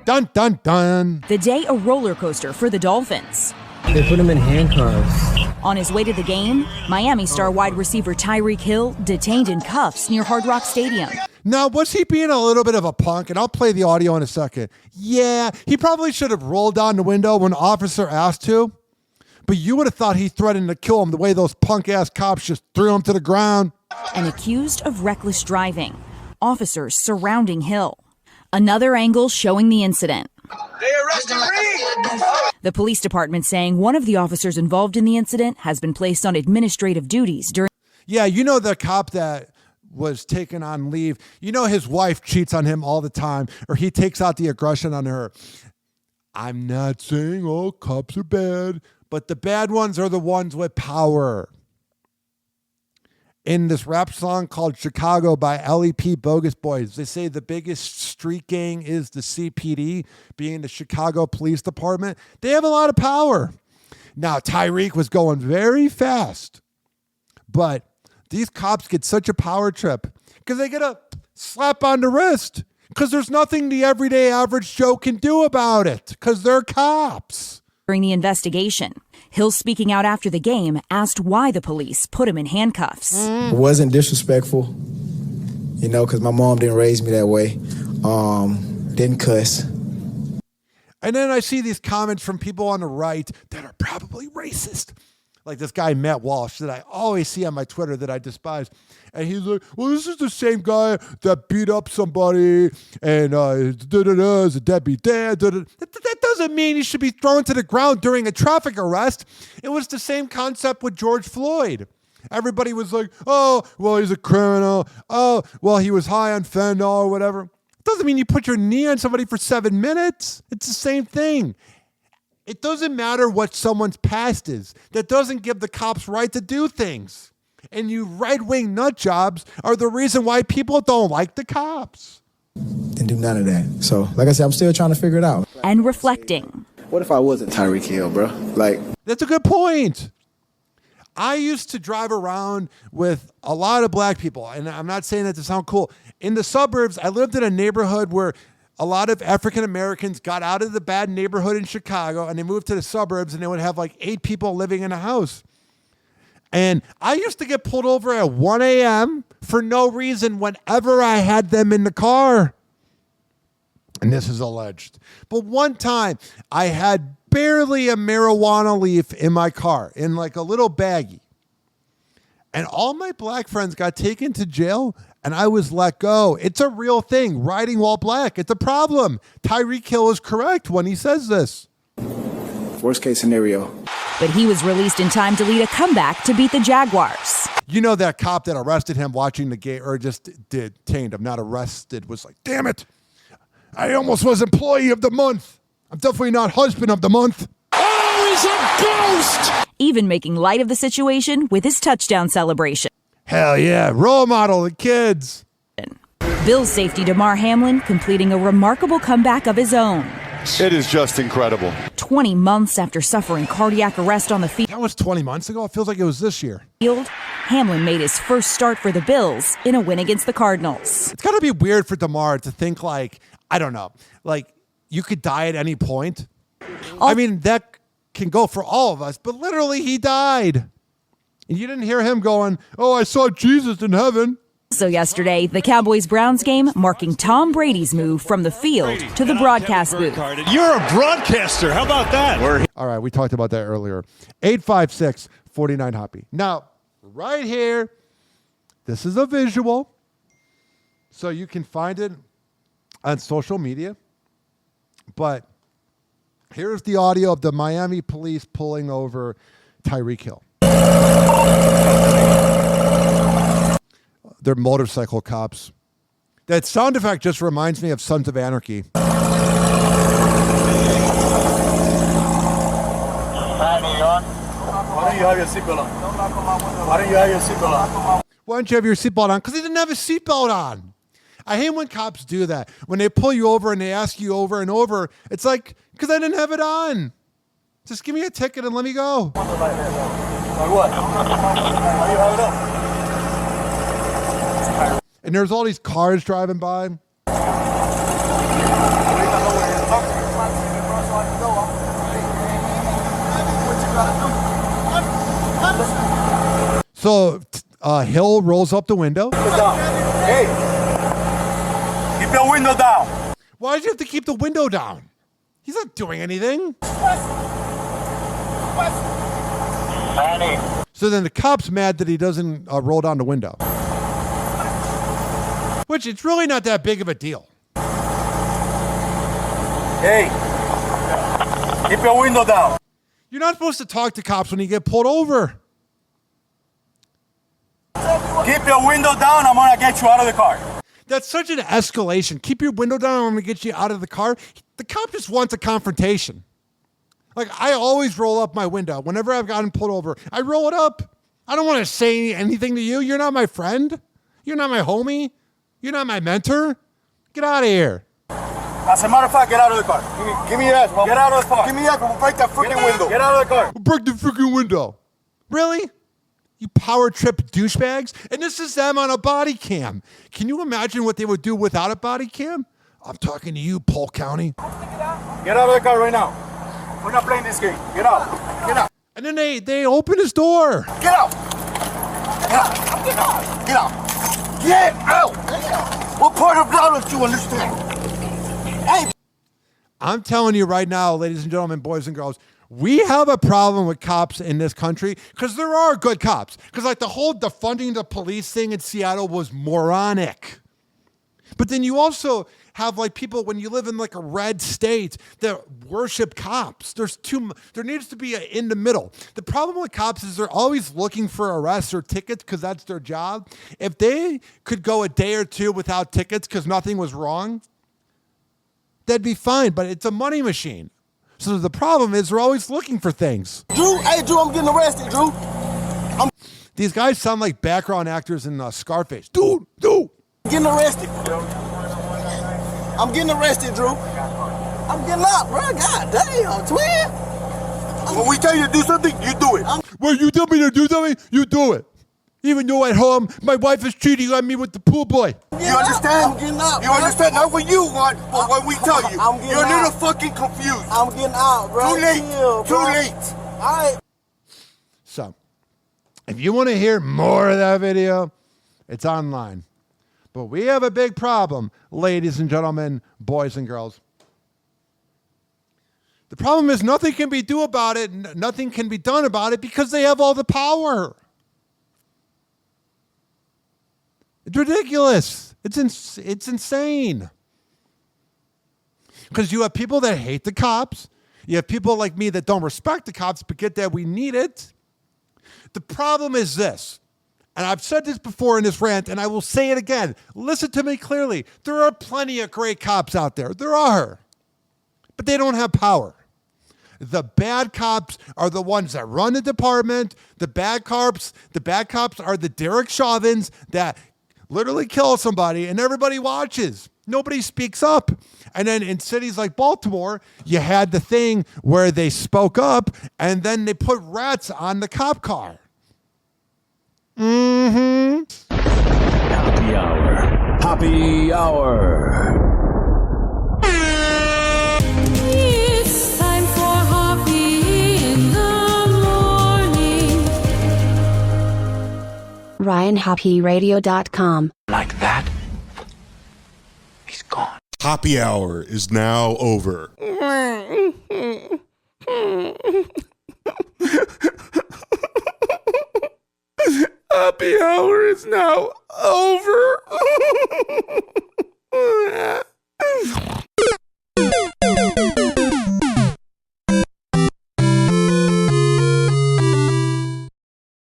Dun, dun, dun. The day a roller coaster for the Dolphins. They put him in handcuffs. On his way to the game, Miami star wide receiver Tyreke Hill detained in cuffs near Hard Rock Stadium. Now, was he being a little bit of a punk? And I'll play the audio in a second. Yeah, he probably should have rolled down the window when the officer asked to. But you would have thought he threatened to kill him the way those punk-ass cops just threw him to the ground. And accused of reckless driving. Officers surrounding Hill. Another angle showing the incident. They arrested Reed! The police department saying one of the officers involved in the incident has been placed on administrative duties during... Yeah, you know the cop that was taken on leave. You know his wife cheats on him all the time, or he takes out the aggression on her. I'm not saying all cops are bad, but the bad ones are the ones with power. In this rap song called Chicago by LEP Bogus Boys, they say the biggest street gang is the CPD, being the Chicago Police Department. They have a lot of power. Now, Tyreke was going very fast, but these cops get such a power trip because they get a slap on the wrist because there's nothing the everyday average Joe can do about it because they're cops. During the investigation, Hill, speaking out after the game, asked why the police put him in handcuffs. It wasn't disrespectful, you know, because my mom didn't raise me that way. Didn't cuss. And then I see these comments from people on the right that are probably racist. Like this guy, Matt Walsh, that I always see on my Twitter that I despise. And he's like, well, this is the same guy that beat up somebody and is a deadbeat dad. That doesn't mean he should be thrown to the ground during a traffic arrest. It was the same concept with George Floyd. Everybody was like, oh, well, he's a criminal. Oh, well, he was high on fentanyl or whatever. It doesn't mean you put your knee on somebody for 7 minutes. It's the same thing. It doesn't matter what someone's past is. That doesn't give the cops right to do things. And you right-wing nut jobs are the reason why people don't like the cops. Didn't do none of that. So, like I said, I'm still trying to figure it out. And reflecting. What if I wasn't Tyreke Hill, bro? Like, that's a good point. I used to drive around with a lot of black people, and I'm not saying that to sound cool. In the suburbs, I lived in a neighborhood where a lot of African Americans got out of the bad neighborhood in Chicago and they moved to the suburbs, and they would have like 8 people living in a house. And I used to get pulled over at 1 a.m. for no reason whenever I had them in the car. And this is alleged. But one time I had barely a marijuana leaf in my car, in like a little baggie. And all my black friends got taken to jail and I was let go. It's a real thing. Riding while black. It's a problem. Tyreke Hill is correct when he says this. Worst case scenario. But he was released in time to lead a comeback to beat the Jaguars. You know that cop that arrested him watching the game, or just detained him, not arrested, was like, damn it. I almost was employee of the month. I'm definitely not husband of the month. Oh, he's a ghost! Even making light of the situation with his touchdown celebration. Hell yeah, role model the kids. Bills safety Damar Hamlin completing a remarkable comeback of his own. It is just incredible. 20 months after suffering cardiac arrest on the field. That was 20 months ago. It feels like it was this year. Hamlin made his first start for the Bills in a win against the Cardinals. It's got to be weird for Damar to think like, I don't know, like you could die at any point. I mean, that can go for all of us, but literally he died. And you didn't hear him going, oh, I saw Jesus in heaven. So yesterday, the Cowboys-Browns game marking Tom Brady's move from the field to the broadcast booth. You're a broadcaster. How about that? All right, we talked about that earlier. 856-49-HOPPE. Now, right here, this is a visual. So you can find it on social media. But here's the audio of the Miami police pulling over Tyreke Hill. They're motorcycle cops. That sound effect just reminds me of Sons of Anarchy. Why don't you have your seatbelt on? Why don't you have your seatbelt on? Why don't you have your seatbelt on? Because he didn't have his seatbelt on. I hate when cops do that. When they pull you over and they ask you over and over, it's like, because I didn't have it on. Just give me a ticket and let me go. Like what? Why do you have it on? And there's all these cars driving by. So Hill rolls up the window. Hey, keep your window down. Why did you have to keep the window down? He's not doing anything. So then the cop's mad that he doesn't roll down the window. Which it's really not that big of a deal. Hey, keep your window down. You're not supposed to talk to cops when you get pulled over. Keep your window down. I'm going to get you out of the car. That's such an escalation. Keep your window down. I'm going to get you out of the car. The cop just wants a confrontation. Like, I always roll up my window. Whenever I've gotten pulled over, I roll it up. I don't want to say anything to you. You're not my friend. You're not my homie. You're not my mentor. Get out of here. As a matter of fact, get out of the car. Give me your ass, bro. Get out of the car. Give me your ass, bro. Break that freaking window. Get out of the car. Break the freaking window. Really? You power trip douchebags? And this is them on a body cam. Can you imagine what they would do without a body cam? I'm talking to you, Polk County. Get out of the car right now. We're not playing this game. Get out. Get out. And then they open his door. Get out. Get out. Get out. Get out. Get out. What part of law don't you understand? Hey. I'm telling you right now, ladies and gentlemen, boys and girls, we have a problem with cops in this country because there are good cops. Because like the whole defunding the police thing in Seattle was moronic. But then you also have like people when you live in like a red state that worship cops. There needs to be in the middle. The problem with cops is they're always looking for arrests or tickets because that's their job. If they could go a day or two without tickets because nothing was wrong, that'd be fine. But it's a money machine. So the problem is they're always looking for things. Drew, hey, Drew, I'm getting arrested, Drew. These guys sound like background actors in Scarface. Dude. I'm getting arrested. I'm getting arrested, Drew. I'm getting out, bro. God damn, twin. When we tell you to do something, you do it. When you tell me to do something, you do it. Even though at home, my wife is cheating on me with the pool boy. You understand? I'm getting out, You understand? Not what you want, but what we tell you. I'm getting You're a little out. fucking confused. I'm getting out, bro. Too late. Chill, Too bro. late. All right. So, if you want to hear more of that video, it's online. But we have a big problem, ladies and gentlemen, boys and girls. The problem is nothing can be done about it. Nothing can be done about it because they have all the power. It's ridiculous. It's insane. Because you have people that hate the cops. You have people like me that don't respect the cops but get that we need it. The problem is this, and I've said this before in this rant, and I will say it again. Listen to me clearly. There are plenty of great cops out there. There are. But they don't have power. The bad cops are the ones that run the department. The bad cops are the Derek Chauvins that literally kill somebody and everybody watches. Nobody speaks up. And then in cities like Baltimore, you had the thing where they spoke up and then they put rats on the cop car. Mm-hmm. Happy hour. Happy hour. It's time for Hoppe in the morning. RyanHoppeRadio.com. Like that? He's gone. Happy hour is now over. Happy hour is now over.